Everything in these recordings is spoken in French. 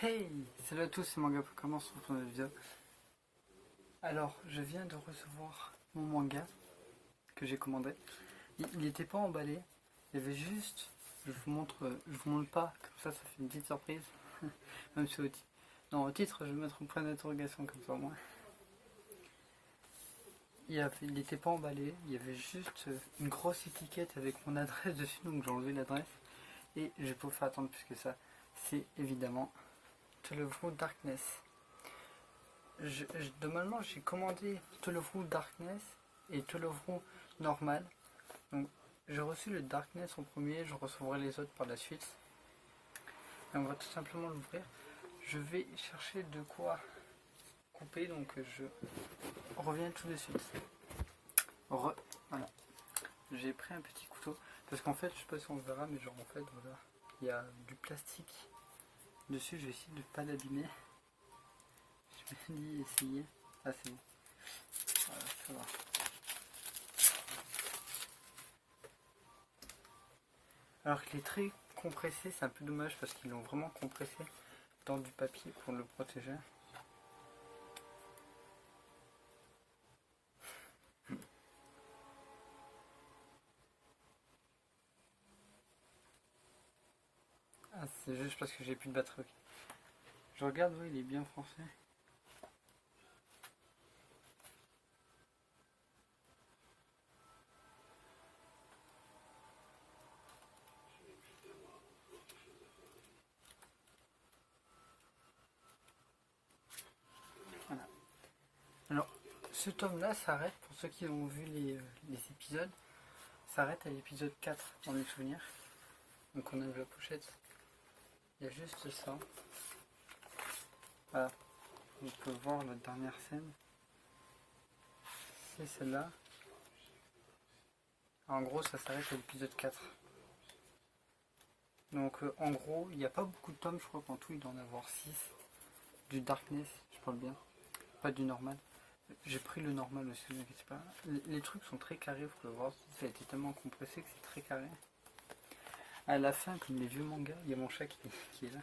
Hey, salut à tous, c'est Manga Comment on se retrouve dans la vidéo. Alors, je viens de recevoir mon manga que j'ai commandé. Il n'était pas emballé, il y avait juste, je vous montre pas, comme ça fait une petite surprise. Même si non, au titre, je vais mettre un point d'interrogation comme ça au moins. Il n'était pas emballé, il y avait juste une grosse étiquette avec mon adresse dessus, donc j'ai enlevé l'adresse. Et je vais pas vous faire attendre plus que ça. C'est évidemment Televru Darkness. Normalement j'ai commandé Televru Darkness et Televru normal. Donc j'ai reçu le Darkness en premier, je recevrai les autres par la suite. Et on va tout simplement l'ouvrir. Je vais chercher de quoi couper, donc je reviens tout de suite. Voilà. J'ai pris un petit couteau parce qu'en fait, je sais pas si on le verra, mais genre en fait, voilà, il y a du plastique dessus. Je vais essayer de ne pas l'abîmer. Je me dis essayer. Ah, c'est bon. Voilà, ça va. Alors qu'il est très compressé, c'est un peu dommage parce qu'ils l'ont vraiment compressé dans du papier pour le protéger. Ah, c'est juste parce que j'ai plus de batterie. Okay. Je regarde, oui, il est bien français. Voilà. Alors, ce tome-là s'arrête, pour ceux qui ont vu les épisodes, s'arrête à l'épisode 4 dans mes souvenirs. Donc on a vu la pochette. Il y a juste ça. Voilà. On peut voir la dernière scène. C'est celle-là. En gros, ça s'arrête à l'épisode 4. Donc en gros, il n'y a pas beaucoup de tomes, je crois qu'en tout il doit en avoir 6. Du Darkness, je parle bien. Pas du normal. J'ai pris le normal aussi, ne vous inquiétez pas. Les trucs sont très carrés, faut le voir. Ça a été tellement compressé que c'est très carré. À la fin, comme les vieux mangas, il y a mon chat qui est là.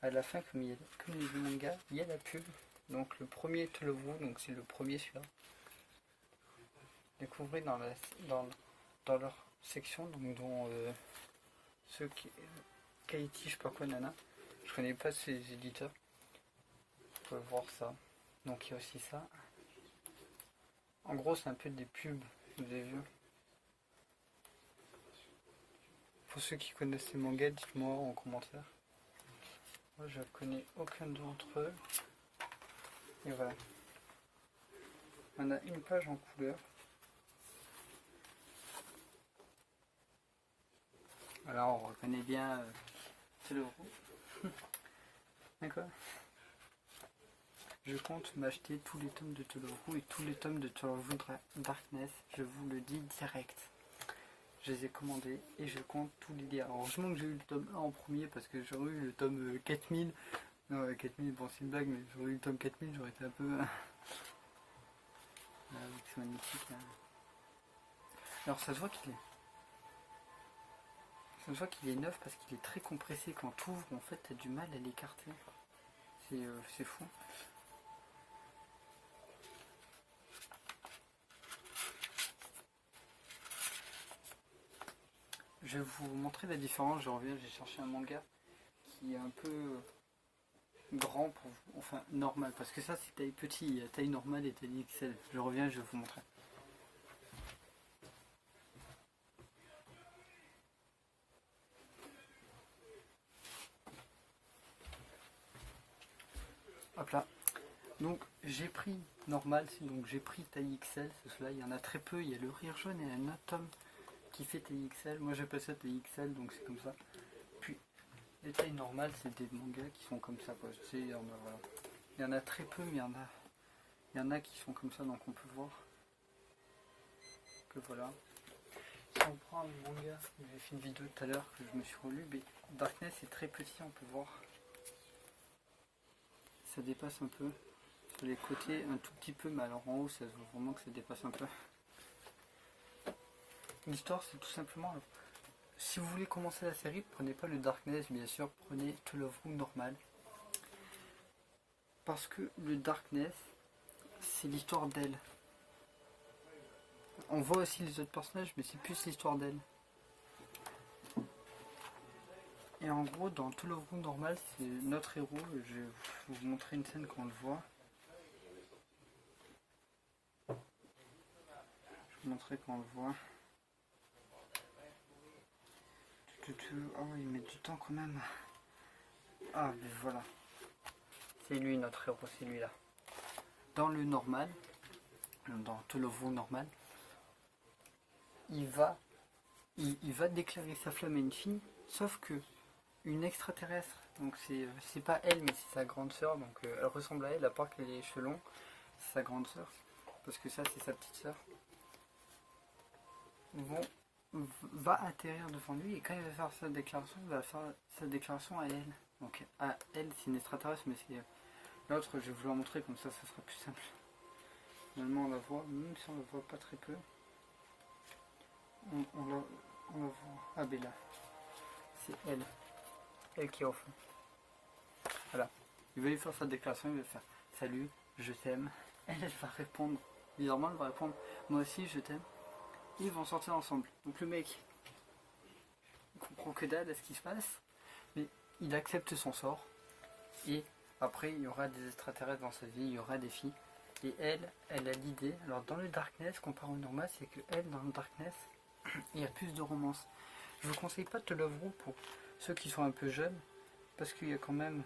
À la fin, comme les vieux mangas, il y a la pub. Donc le premier Televru, donc c'est le premier celui-là. Découvrez dans leur section, donc dont ceux qui. Kaiti, je sais pas quoi, nana. Je connais pas ces éditeurs. Vous pouvez voir ça. Donc il y a aussi ça. En gros, c'est un peu des pubs, vous avez vu. Pour ceux qui connaissent ces mangas, dites-moi en commentaire. Moi, je connais aucun d'entre eux. Et voilà. On a une page en couleur. Voilà, on reconnaît bien Televru. D'accord. Je compte m'acheter tous les tomes de Televru et tous les tomes de Televru Darkness. Je vous le dis direct. Je les ai commandés et je compte tous les lire. Heureusement que j'ai eu le tome 1 en premier parce que j'aurais eu le tome 4000. Non, 4000, bon c'est une blague, mais j'aurais eu le tome 4000, j'aurais été un peu... c'est magnifique. Hein. Alors ça se voit qu'il est... Ça se voit qu'il est neuf parce qu'il est très compressé. Quand tu ouvres, en fait, t'as du mal à l'écarter. C'est fou. Je vais vous montrer la différence. Je reviens, j'ai cherché un manga qui est un peu grand pour vous, enfin normal, parce que ça c'est taille petit, il y a taille normale et taille XL. Je reviens, je vais vous montrer. Hop là. Donc j'ai pris normal, donc j'ai pris taille XL, c'est cela, il y en a très peu, il y a le rire jaune et un autre tome qui fait taille XL, moi j'appelle ça taille XL, donc c'est comme ça. Puis les tailles normales, c'est des mangas qui sont comme ça, quoi. Il y en a, voilà. Il y en a très peu, mais il y en a qui sont comme ça, donc on peut voir que voilà. Si on prend un manga, j'ai fait une vidéo tout à l'heure que je me suis relu, mais Darkness est très petit, on peut voir. Ça dépasse un peu. Sur les côtés, un tout petit peu, mais alors en haut, ça se voit vraiment que ça dépasse un peu. L'histoire, c'est tout simplement... Si vous voulez commencer la série, prenez pas le Darkness, bien sûr, prenez Televru normal. Parce que le Darkness, c'est l'histoire d'elle. On voit aussi les autres personnages, mais c'est plus l'histoire d'elle. Et en gros, dans To Love Ru normal, c'est notre héros. Je vais vous montrer une scène quand on le voit. Je vais vous montrer quand on le voit. Oh, il met du temps quand même. Ah, mais voilà. C'est lui notre héros, c'est lui là. Dans le normal, dans To Love Ru normal, il va déclarer sa flamme à une fille, sauf que une extraterrestre, donc c'est pas elle mais c'est sa grande sœur, donc elle ressemble à elle à part qu'elle a les cheveux longs, c'est sa grande sœur, parce que ça c'est sa petite sœur, va atterrir devant lui et quand il va faire sa déclaration, il va faire sa déclaration à elle. Donc à elle c'est une extraterrestre mais c'est l'autre, je vais vous la montrer comme ça sera plus simple. Normalement on la voit, même si on la voit pas très peu. On la voit. Ah ben là, c'est elle qui est au fond. Voilà. Il va lui faire sa déclaration, il va faire salut, je t'aime. Elle va répondre, bizarrement elle va répondre moi aussi je t'aime. Ils vont sortir ensemble. Donc le mec il comprend que dalle à ce qui se passe, mais il accepte son sort. Et après il y aura des extraterrestres dans sa vie, il y aura des filles. Et elle a l'idée, alors dans le Darkness, comparé au normal, c'est que elle dans le Darkness, il y a plus de romance. Je vous conseille pas de To Love Ru pour ceux qui sont un peu jeunes, parce qu'il y a quand même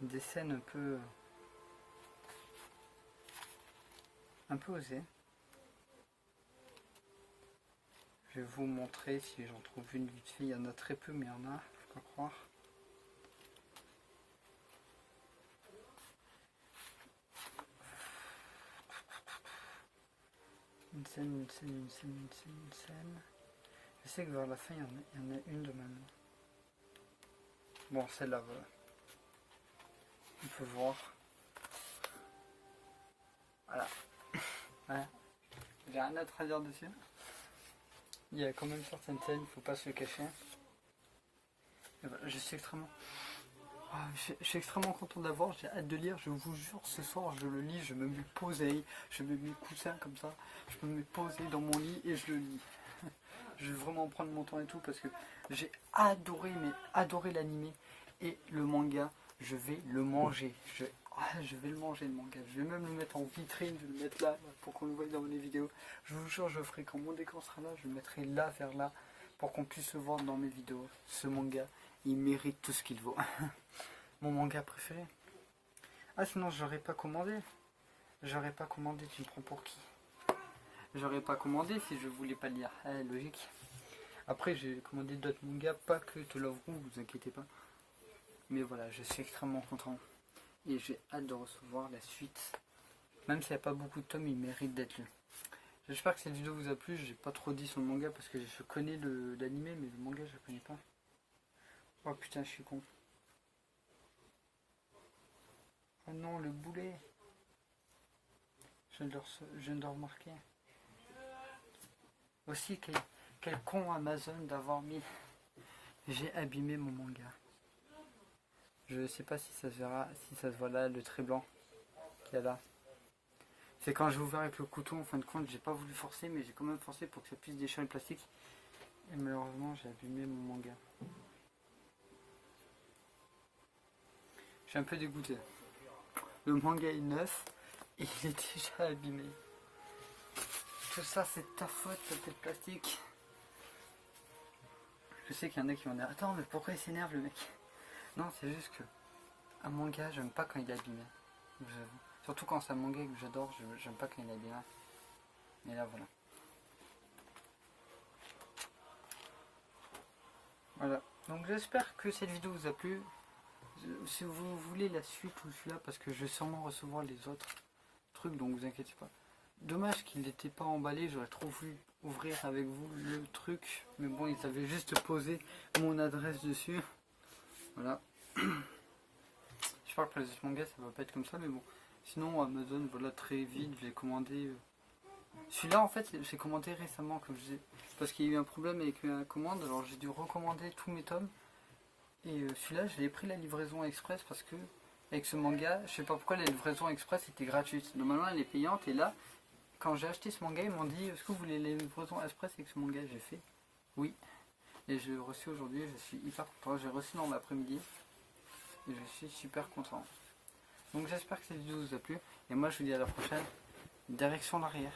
des scènes un peu osées. Je vais vous montrer si j'en trouve une vite fait. Il y en a très peu, mais il y en a, faut pas croire. Une scène. Je sais que vers la fin, il y en a une de même. Bon, celle-là, voilà. On peut voir. Voilà. Voilà. J'ai rien d'autre à dire dessus. Il y a quand même certaines scènes, il faut pas se le cacher. Et voilà, je suis extrêmement... je suis extrêmement content d'avoir, j'ai hâte de lire, je vous jure, ce soir je le lis, je me mets posé, je me mets coussin comme ça, je me mets posé dans mon lit et je le lis. Je vais vraiment prendre mon temps et tout parce que j'ai adoré, mais adoré l'animé et le manga, je vais le manger. Je vais le manger le manga, je vais même le mettre en vitrine, je vais le mettre là pour qu'on le voie dans les vidéos. Je vous jure, je ferai quand mon écran sera là, je le mettrai là vers là pour qu'on puisse le voir dans mes vidéos. Ce manga, il mérite tout ce qu'il vaut. Mon manga préféré. Ah sinon j'aurais pas commandé. J'aurais pas commandé, tu me prends pour qui? J'aurais pas commandé si je voulais pas le lire. Logique. Après j'ai commandé d'autres mangas, pas que To Love Ru, vous inquiétez pas. Mais voilà, je suis extrêmement content. Et j'ai hâte de recevoir la suite. Même s'il n'y a pas beaucoup de tomes, il mérite d'être lu. J'espère que cette vidéo vous a plu. J'ai pas trop dit sur le manga parce que je connais l'animé, mais le manga je connais pas. Oh putain, je suis con. Oh non, le boulet. Je viens de le remarquer. Aussi, quel con Amazon d'avoir mis... J'ai abîmé mon manga. Je sais pas si ça se verra, si ça se voit là, le trait blanc qu'il y a là. C'est quand j'ai ouvert avec le couteau, en fin de compte, j'ai pas voulu forcer, mais j'ai quand même forcé pour que ça puisse déchirer le plastique. Et malheureusement, j'ai abîmé mon manga. Je suis un peu dégoûté. Le manga est neuf et il est déjà abîmé. Tout ça, c'est ta faute, ta tête plastique. Je sais qu'il y en a qui vont dire attends, mais pourquoi il s'énerve le mec? Non, c'est juste que un manga, j'aime pas quand il est abîmé. Surtout quand c'est un manga que j'adore, j'aime pas quand il est abîmé. Mais là, voilà. Voilà. Donc j'espère que cette vidéo vous a plu. Si vous voulez la suite ou celui-là, parce que je vais sûrement recevoir les autres trucs, donc vous inquiétez pas. Dommage qu'il n'était pas emballé, j'aurais trop voulu ouvrir avec vous le truc. Mais bon, ils avaient juste posé mon adresse dessus. Voilà. J'espère que pour les autres mangas ça va pas être comme ça, mais bon. Sinon Amazon, voilà, très vite, j'ai commandé... Celui-là en fait, j'ai commandé récemment, comme je disais. Parce qu'il y a eu un problème avec la commande, alors j'ai dû recommander tous mes tomes. Et celui-là, j'ai pris la livraison express parce que avec ce manga. Je sais pas pourquoi la livraison express était gratuite. Normalement elle est payante et là, quand j'ai acheté ce manga, ils m'ont dit est-ce que vous voulez la livraison express avec ce manga? J'ai fait oui. Et je l'ai reçu aujourd'hui, je suis hyper content. J'ai reçu dans l'après-midi et je suis super content. Donc j'espère que cette vidéo vous a plu. Et moi je vous dis à la prochaine. Direction l'arrière.